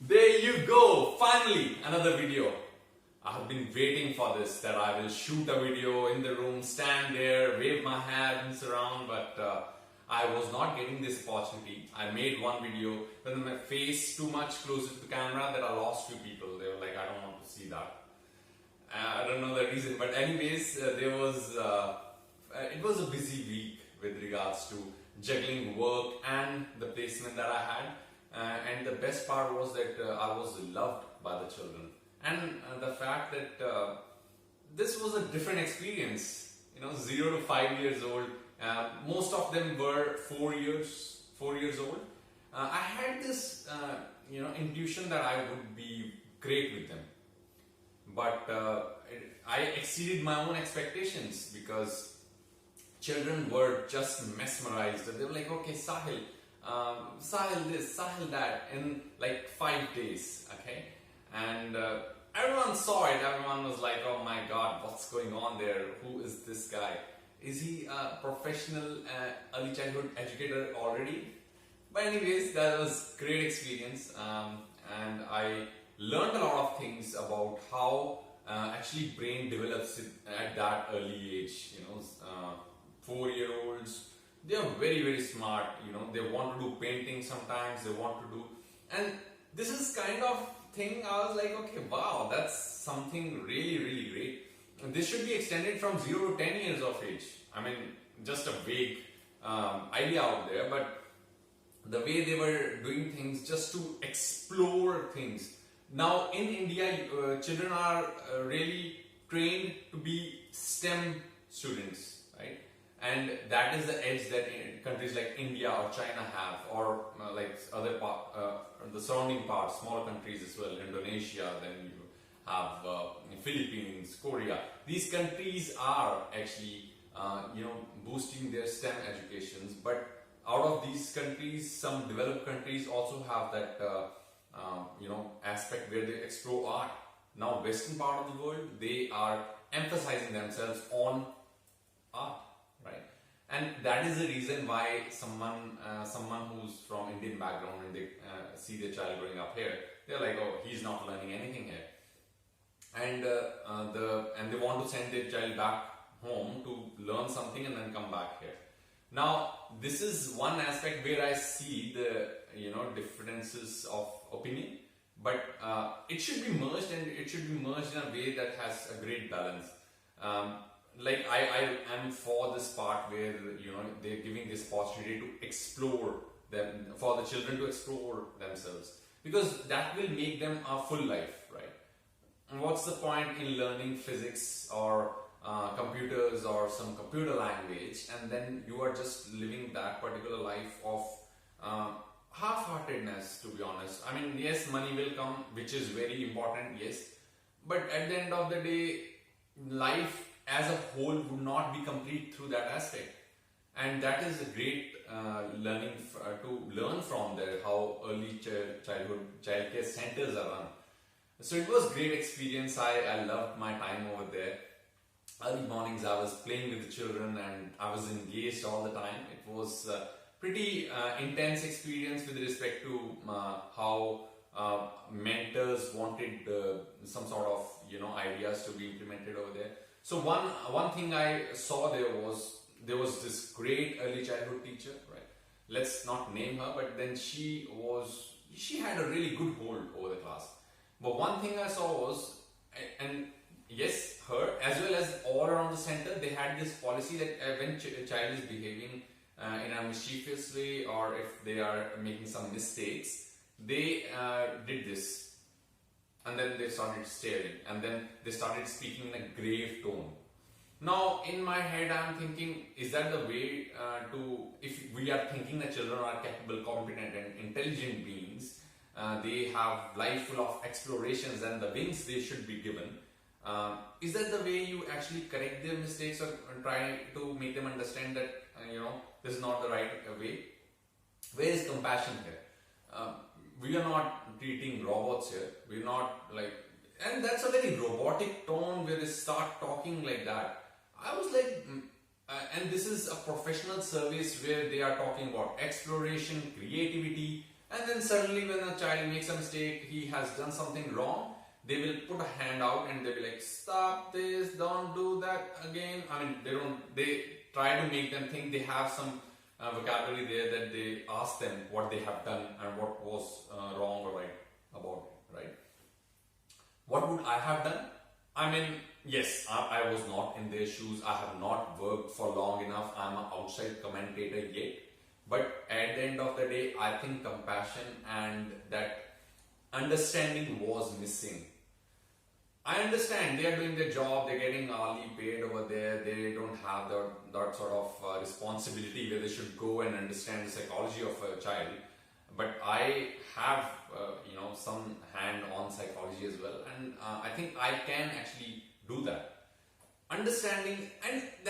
There you go, finally another video. I have been waiting for this, that I will shoot a video in the room, stand there, wave my hands around, but I was not getting this opportunity. I made one video with my face too much closer to the camera that I lost few people. They were like, I don't want to see that. I don't know the reason, but anyways, it was a busy week with regards to juggling work and the placement that I had. And the best part was that I was loved by the children, and the fact that this was a different experience. 0 to 5 years old. Most of them were 4 years old. I had this, intuition that I would be great with them, but I exceeded my own expectations because children were just mesmerized. They were like, okay, Sahil this, Sahil that, in like 5 days, okay? And everyone saw it, everyone was like, oh my god, what's going on there? Who is this guy? Is he a professional early childhood educator already? But anyways, that was great experience, and I learned a lot of things about how actually brain develops at that early age. 4-year-olds, they are very very smart. They want to do painting sometimes, they want to do, and this is kind of thing I was like, okay, wow, that's something really really great. And this should be extended from 0 to 10 years of age. I mean, just a vague idea out there, but the way they were doing things just to explore things. Now in India, children are really trained to be STEM students, right? And that is the edge that countries like India or China have, or like other the surrounding parts, small countries as well, Indonesia, then you have Philippines, Korea. These countries are actually, boosting their STEM educations. But out of these countries, some developed countries also have that, aspect where they explore art. Now, Western part of the world, they are emphasizing themselves on art, right? And that is the reason why someone who's from Indian background and they see their child growing up here, they're like, oh, he's not learning anything here, and they want to send their child back home to learn something and then come back here. Now, this is one aspect where I see the differences of opinion, but it should be merged, and it should be merged in a way that has a great balance. Like I am for this part where they're giving this opportunity to explore them, for the children to explore themselves, because that will make them a full life, right? And what's the point in learning physics or computers or some computer language, and then you are just living that particular life of half-heartedness, to be honest. I mean, yes, money will come, which is very important, yes, but at the end of the day, life as a whole would not be complete through that aspect. And that is a great learning to learn from there, how early childhood childcare centers are run. So it was great experience. I loved my time over there. Early mornings I was playing with the children and I was engaged all the time. It was pretty intense experience with respect to how mentors wanted some sort of ideas to be implemented over there. So one thing I saw there was this great early childhood teacher, right? Let's not name her, but then she had a really good hold over the class. But one thing I saw was, and yes, her as well as all around the center, they had this policy that when a child is behaving in a mischievous way, or if they are making some mistakes, they did this. And then they started staring, and then they started speaking in a grave tone. Now, in my head, I'm thinking, is that the way if we are thinking that children are capable, competent, and intelligent beings, they have life full of explorations and the wings they should be given. Is that the way you actually correct their mistakes, or try to make them understand that, this is not the right way? Where is compassion here? We are not treating robots here. We're not like, and that's a very robotic tone where they start talking like that. I was like, and this is a professional service where they are talking about exploration, creativity, And then suddenly when a child makes a mistake, he has done something wrong, they will put a hand out and they'll be like, stop this, don't do that again. I mean, they try to make them think they have some vocabulary there, that they ask them what they have done and what was wrong or right about it, right? What would I have done? I mean, yes, I was not in their shoes. I have not worked for long enough. I'm an outside commentator yet. But at the end of the day, I think compassion and that understanding was missing. I understand they are doing their job, they're getting hourly paid over there, they don't have that sort of responsibility where they should go and understand the psychology of a child. But I have, some hand on psychology as well, and I think I can actually do that. Understanding, and